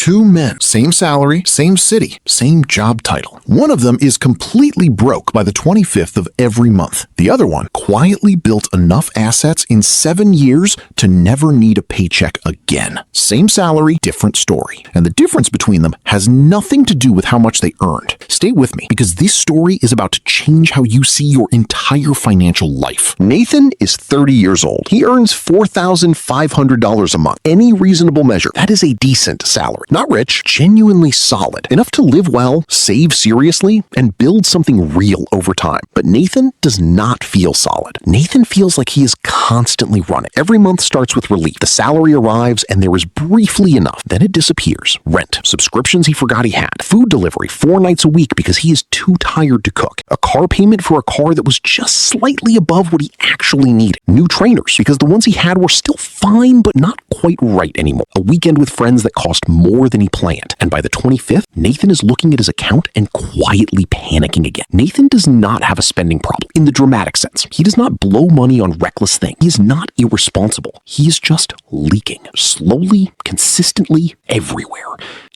Two men, same salary, same city, same job title. One of them is completely broke by the 25th of every month. The other one quietly built enough assets in 7 years to never need a paycheck again. Same salary, different story. And the difference between them has nothing to do with how much they earned. Stay with me, because this story is about to change how you see your entire financial life. Nathan is 30 years old. He earns $4,500 a month. Any reasonable measure, that is a decent salary. Not rich, genuinely solid. Enough to live well, save seriously, and build something real over time. But Nathan does not feel solid. Nathan feels like he is constantly running. Every month starts with relief. The salary arrives and there is briefly enough. Then it disappears. Rent, subscriptions he forgot he had, food delivery 4 nights a week because he is too tired to cook, a car payment for a car that was just slightly above what he actually needed, new trainers because the ones he had were still fine but not quite right anymore, a weekend with friends that cost more than he planned. And by the 25th, Nathan is looking at his account and quietly panicking again. Nathan does not have a spending problem in the dramatic sense. He does not blow money on reckless things. He is not irresponsible. He is just leaking, slowly, consistently, everywhere.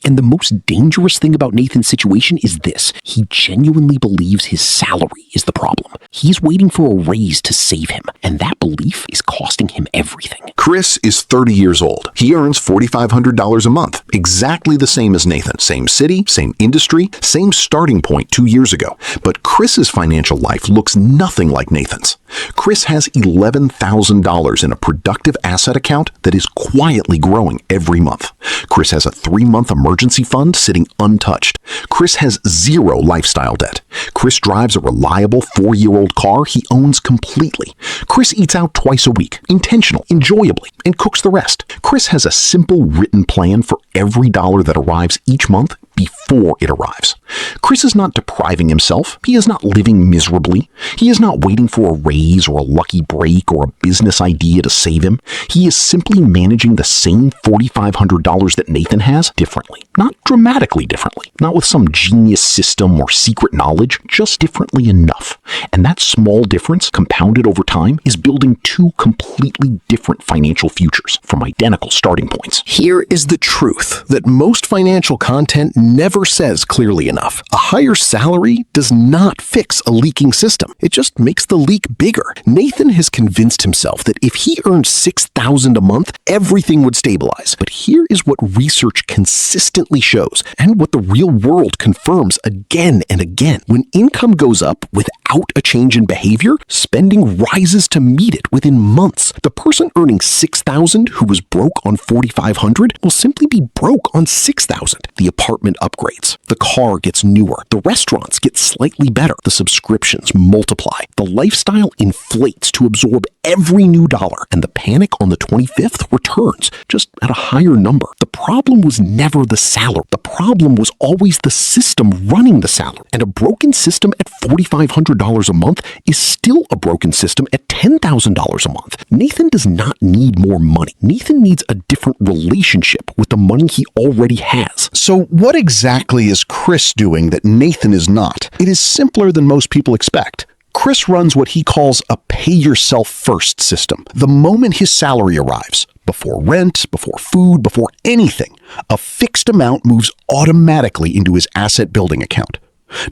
And the most dangerous thing about Nathan's situation is this. He genuinely believes his salary is the problem. He's waiting for a raise to save him, and that belief is costing him everything. Chris is 30 years old. He earns $4,500 a month, exactly the same as Nathan. Same city, same industry, same starting point 2 years ago. But Chris's financial life looks nothing like Nathan's. Chris has $11,000 in a productive asset account that is quietly growing every month. Chris has a 3-month emergency fund sitting untouched. Chris has 0 lifestyle debt. Chris drives a reliable 4-year-old car he owns completely. Chris eats out twice a week, intentional, enjoyably, and cooks the rest. Chris has a simple written plan for every dollar that arrives each month before it arrives. Chris is not depriving himself. He is not living miserably. He is not waiting for a raise or a lucky break or a business idea to save him. He is simply managing the same $4,500 that Nathan has differently. Not dramatically differently. Not with some genius system or secret knowledge, just differently enough. And that small difference, compounded over time, is building 2 completely different financial futures from identical starting points. Here is the truth that most financial content never says clearly enough. A higher salary does not fix a leaking system. It just makes the leak bigger. Nathan has convinced himself that if he earned $6,000 a month, everything would stabilize. But here is what research consistently shows, and what the real world confirms again and again. When income goes up without a change in behavior, spending rises to meet it within months. The person earning $6,000 who was broke on $4,500 will simply be broke on $6,000. The apartment upgrades. The car gets newer. The restaurants get slightly better. The subscriptions multiply. The lifestyle inflates to absorb every new dollar. And the panic on the 25th returns, just at a higher number. The problem was never the salary. The problem was always the system running the salary. And a broken system at $4,500 a month is still a broken system at $10,000 a month. Nathan does not need more money. Nathan needs a different relationship with the money he already has. So what exactly is Chris doing that Nathan is not? It is simpler than most people expect. Chris runs what he calls a pay-yourself-first system. The moment his salary arrives, before rent, before food, before anything, a fixed amount moves automatically into his asset-building account.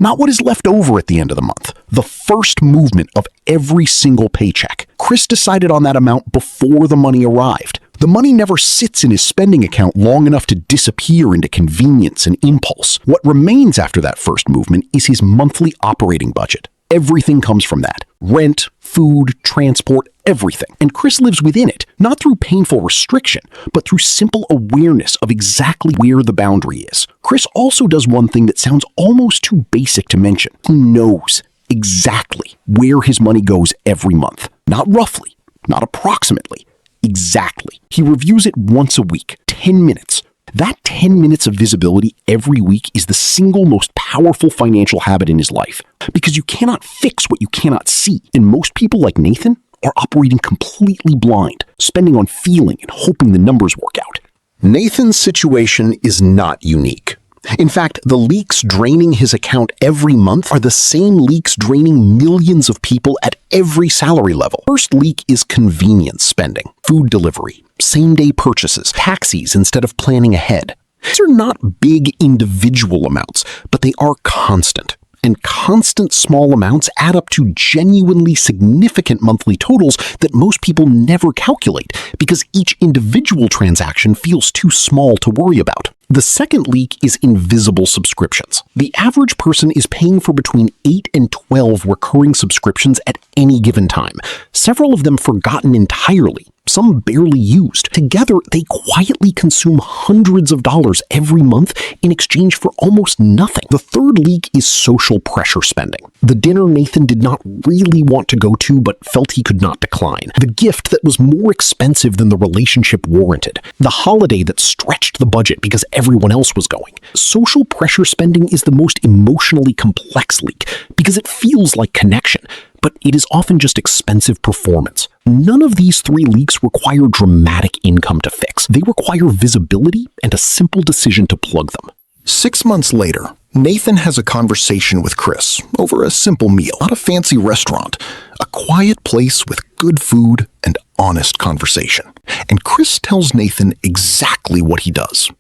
Not what is left over at the end of the month. The first movement of every single paycheck. Chris decided on that amount before the money arrived. The money never sits in his spending account long enough to disappear into convenience and impulse. What remains after that first movement is his monthly operating budget. Everything comes from that. Rent, food, transport, everything. And Chris lives within it, not through painful restriction, but through simple awareness of exactly where the boundary is. Chris also does one thing that sounds almost too basic to mention. He knows exactly where his money goes every month. Not roughly, not approximately, exactly. He reviews it once a week, 10 minutes. That 10 minutes of visibility every week is the single most powerful financial habit in his life, because you cannot fix what you cannot see. And most people like Nathan are operating completely blind, spending on feeling and hoping the numbers work out. Nathan's situation is not unique. In fact, the leaks draining his account every month are the same leaks draining millions of people at every salary level. First leak is convenience spending, food delivery, same-day purchases, taxis instead of planning ahead. These are not big individual amounts, but they are constant. And constant small amounts add up to genuinely significant monthly totals that most people never calculate because each individual transaction feels too small to worry about. The second leak is invisible subscriptions. The average person is paying for between 8 and 12 recurring subscriptions at any given time, several of them forgotten entirely, some barely used. Together, they quietly consume hundreds of dollars every month in exchange for almost nothing. The third leak is social pressure spending. The dinner Nathan did not really want to go to but felt he could not decline. The gift that was more expensive than the relationship warranted. The holiday that stretched the budget because everyone else was going. Social pressure spending is the most emotionally complex leak because it feels like connection, but it is often just expensive performance. None of these three leaks require dramatic income to fix. They require visibility and a simple decision to plug them. 6 months later, Nathan has a conversation with Chris over a simple meal, not a fancy restaurant, a quiet place with good food and honest conversation. And Chris tells Nathan exactly what he does.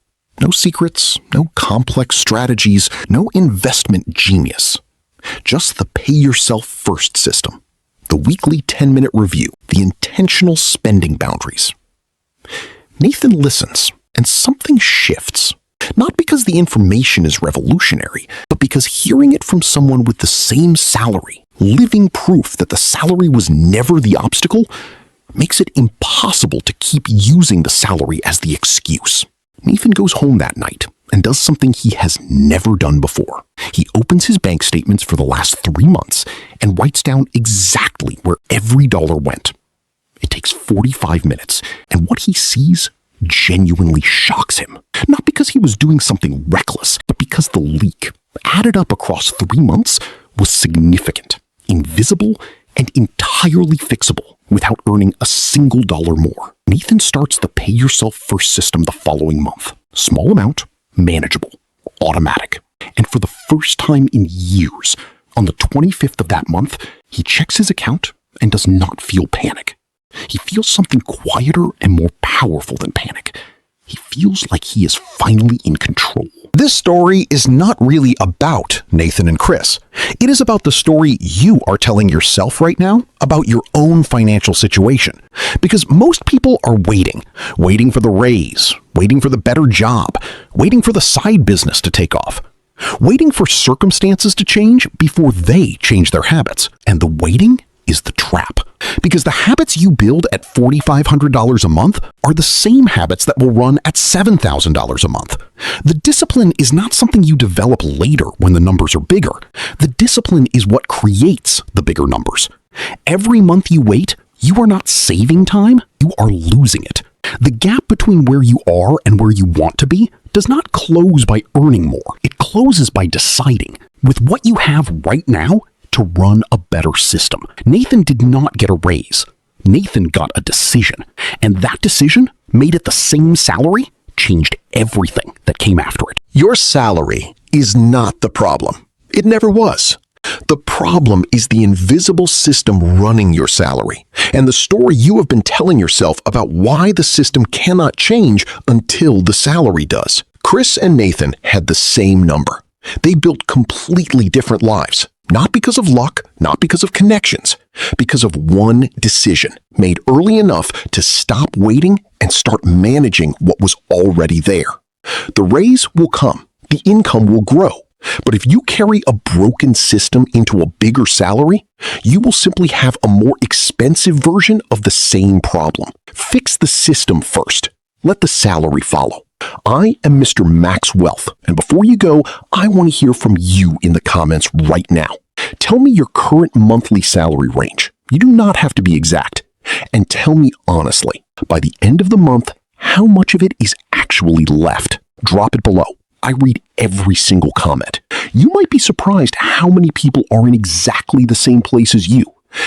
No secrets, no complex strategies, no investment genius. Just the pay-yourself-first system, the weekly 10-minute review, the intentional spending boundaries. Nathan listens, and something shifts. Not because the information is revolutionary, but because hearing it from someone with the same salary, living proof that the salary was never the obstacle, makes it impossible to keep using the salary as the excuse. Nathan goes home that night and does something he has never done before. He opens his bank statements for the last 3 months and writes down exactly where every dollar went. It takes 45 minutes, and what he sees genuinely shocks him. Not because he was doing something reckless, but because the leak, added up across 3 months, was significant, invisible, and entirely fixable without earning a single dollar more. Nathan starts the pay-yourself-first system the following month. Small amount, manageable, automatic. And for the first time in years, on the 25th of that month, he checks his account and does not feel panic. He feels something quieter and more powerful than panic. He feels like he is finally in control. This story is not really about Nathan and Chris. It is about the story you are telling yourself right now about your own financial situation. Because most people are waiting for the raise, waiting for the better job, waiting for the side business to take off, waiting for circumstances to change before they change their habits. And the waiting is the trap. Because the habits you build at $4,500 a month are the same habits that will run at $7,000 a month. The discipline is not something you develop later when the numbers are bigger. The discipline is what creates the bigger numbers. Every month you wait, you are not saving time, you are losing it. The gap between where you are and where you want to be does not close by earning more. It closes by deciding, with what you have right now, to run a better system. Nathan did not get a raise. Nathan got a decision. And that decision, made it the same salary, changed everything that came after it. Your salary is not the problem. It never was. The problem is the invisible system running your salary, and the story you have been telling yourself about why the system cannot change until the salary does. Chris and Nathan had the same number. They built completely different lives. Not because of luck, not because of connections, because of one decision made early enough to stop waiting and start managing what was already there. The raise will come, the income will grow, but if you carry a broken system into a bigger salary, you will simply have a more expensive version of the same problem. Fix the system first. Let the salary follow. I am Mr. Max Wealth, and before you go, I want to hear from you in the comments right now. Tell me your current monthly salary range. You do not have to be exact. And tell me honestly, by the end of the month, how much of it is actually left. Drop it below. I read every single comment. You might be surprised how many people are in exactly the same place as you,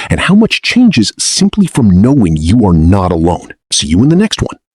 and how much changes simply from knowing you are not alone. See you in the next one.